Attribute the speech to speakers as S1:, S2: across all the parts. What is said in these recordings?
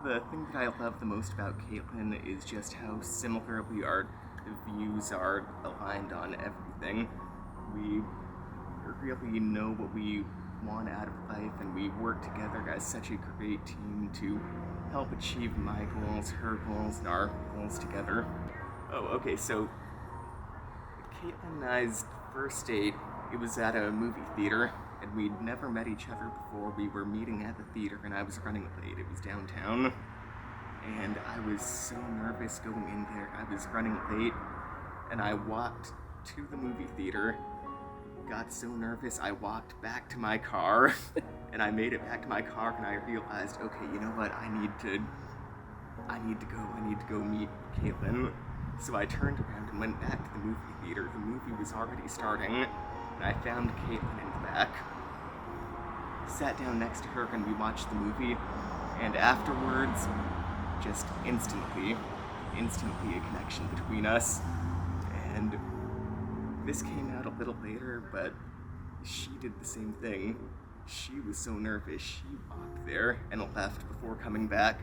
S1: The thing that I love the most about Caitlin is just how similarly our views are aligned on everything. We really know what we want out of life, and we work together as such a great team to help achieve my goals, her goals, and our goals together. Oh, okay, so Caitlin and I's first date, it was at a movie theater, and we'd never met each other before. We were meeting at the theater, and I was running late. It was downtown, and I was so nervous going in there. I was running late, and I walked to the movie theater, got so nervous, I walked back to my car, and I made it back to my car, and I realized, okay, you know what, I need to go meet Caitlin. So I turned around and went back to the movie theater. The movie was already starting, and I found Caitlin in the back, sat down next to her, and we watched the movie, and afterwards, just instantly a connection between us. And this came out a little later, but she did the same thing. She was so nervous, she walked there and left before coming back.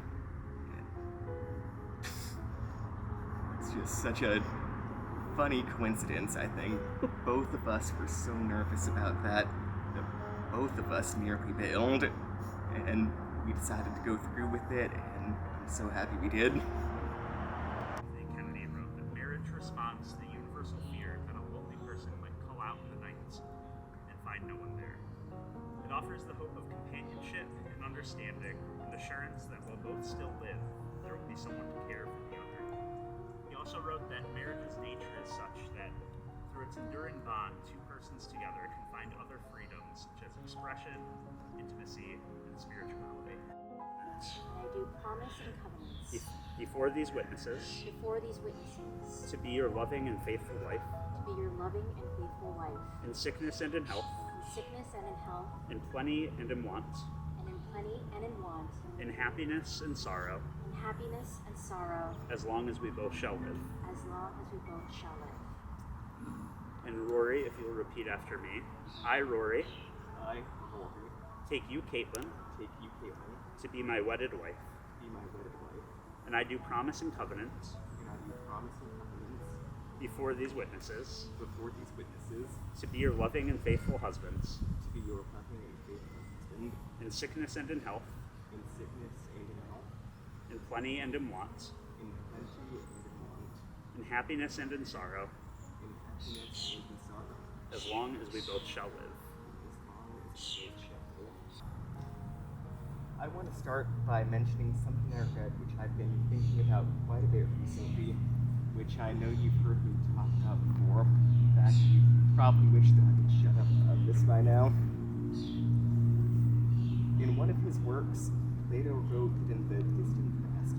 S1: It's just such a funny coincidence, I think. Both of us were so nervous about that both of us nearly bailed, and we decided to go through with it, and I'm so happy we did.
S2: Kennedy wrote that marriage responds to the universal fear that a lonely person might call out in the night and find no one there. It offers the hope of companionship and understanding and assurance that while both still live, there will be someone to care for the other. He also wrote that marriage's nature is such that through its enduring bond, two persons together can find other freedoms such as expression, intimacy, and spirituality.
S3: I do promise and covenants
S2: Before these witnesses, to be your loving and faithful wife, in sickness and in health, in plenty and in want, in happiness and sorrow, as long as we both shall live. And Rory, if you'll repeat after me. I, Rory, take you, Caitlin, to be my wedded wife. And I do promise and covenant before these witnesses to be your loving and faithful husband, in sickness and in health, in plenty and in want, in happiness and in sorrow, as long as we both shall live.
S1: I want to start by mentioning something I read, which I've been thinking about quite a bit recently, which I know you've heard me talk about before. In fact, you probably wish that I could shut up about this by now. In one of his works, Plato wrote that in the distant past,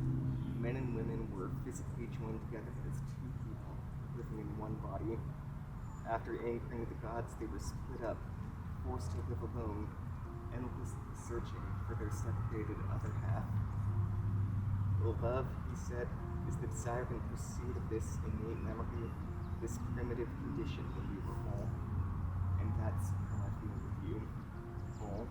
S1: men and women were physically joined together as two people living in one body. After anchoring the gods, they were split up, forced to live alone, endlessly searching for their separated other half. Love, he said, is the desire and pursuit of this innate memory, this primitive condition when we were whole. And that's how I feel with you, whole.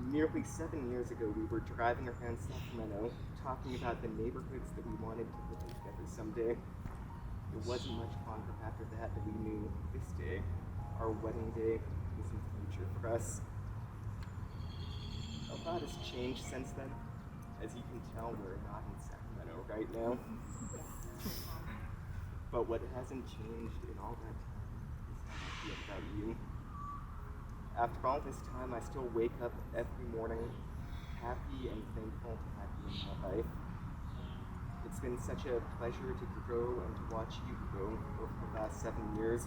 S1: Nearly 7 years ago, we were driving around Sacramento, talking about the neighborhoods that we wanted to live in together someday. It wasn't much longer after that we knew this day, our wedding day, was in the future for us. A lot has changed since then. As you can tell, we're not in Sacramento right now. But what hasn't changed in all that time is how I feel about you. After all this time, I still wake up every morning happy and thankful to have you in my life. It's been such a pleasure to grow and to watch you grow over the last 7 years,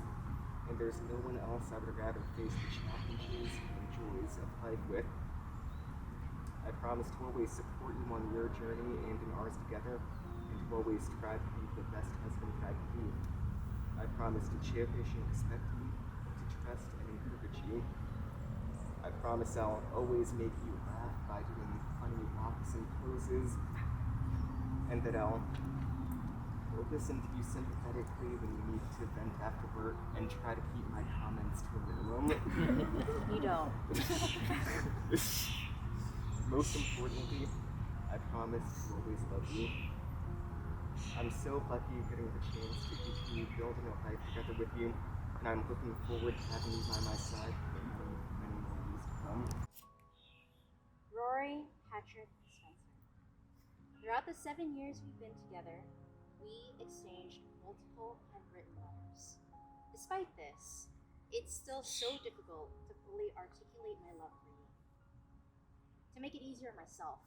S1: and there's no one else I would rather face the challenges and joys of life with. I promise to always support you on your journey and in ours together, and to always strive to be the best husband that I can be. I promise to cherish and respect you, to trust and encourage you. I promise I'll always make you laugh by doing funny walks and poses, and that I'll listen to you sympathetically when you need to vent after work and try to keep my comments to a minimum.
S3: You don't.
S1: Most importantly, I I promise to always love you. I'm so lucky getting the chance to continue building a life together with you, and I'm looking forward to having you by my side for many, many more years to come.
S3: Rory, Patrick, Spencer. Throughout the 7 years we've been together, we exchanged multiple handwritten letters. Despite this, it's still so difficult to fully articulate my love for you. To make it easier on myself,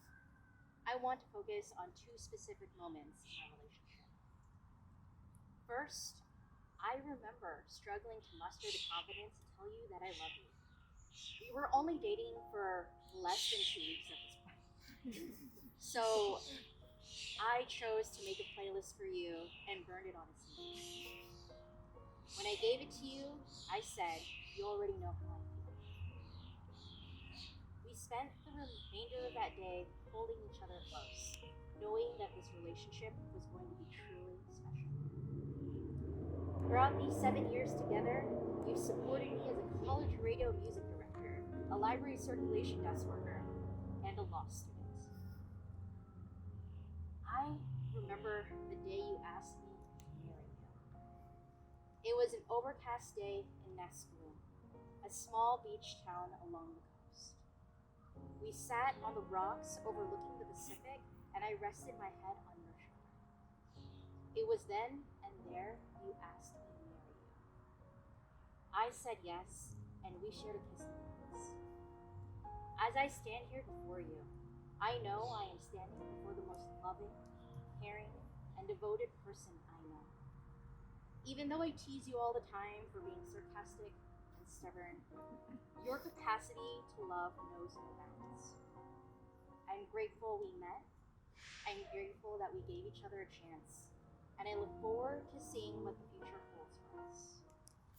S3: I want to focus on 2 specific moments in our relationship. First, I remember struggling to muster the confidence to tell you that I love you. We were only dating for less than 2 weeks at this point. So I chose to make a playlist for you and burned it on a CD. When I gave it to you, I said, you already know how I feel. We spent the remainder of that day holding each other close, knowing that this relationship was going to be truly special. Throughout these 7 years together, you've supported me as a college radio music director, a library circulation desk worker, and a law student. I remember the day you asked me to marry you. It was an overcast day in Nescalu, a small beach town along the coast. We sat on the rocks overlooking the Pacific, and I rested my head on your shoulder. It was then and there you asked me to marry you. I said yes, and we shared a kiss on the lips. As I stand here before you, I know I am standing before the most loving, caring, and devoted person I know. Even though I tease you all the time for being sarcastic and stubborn, your capacity to love knows no bounds. I'm grateful we met. I'm grateful that we gave each other a chance. And I look forward to seeing what the future holds for us.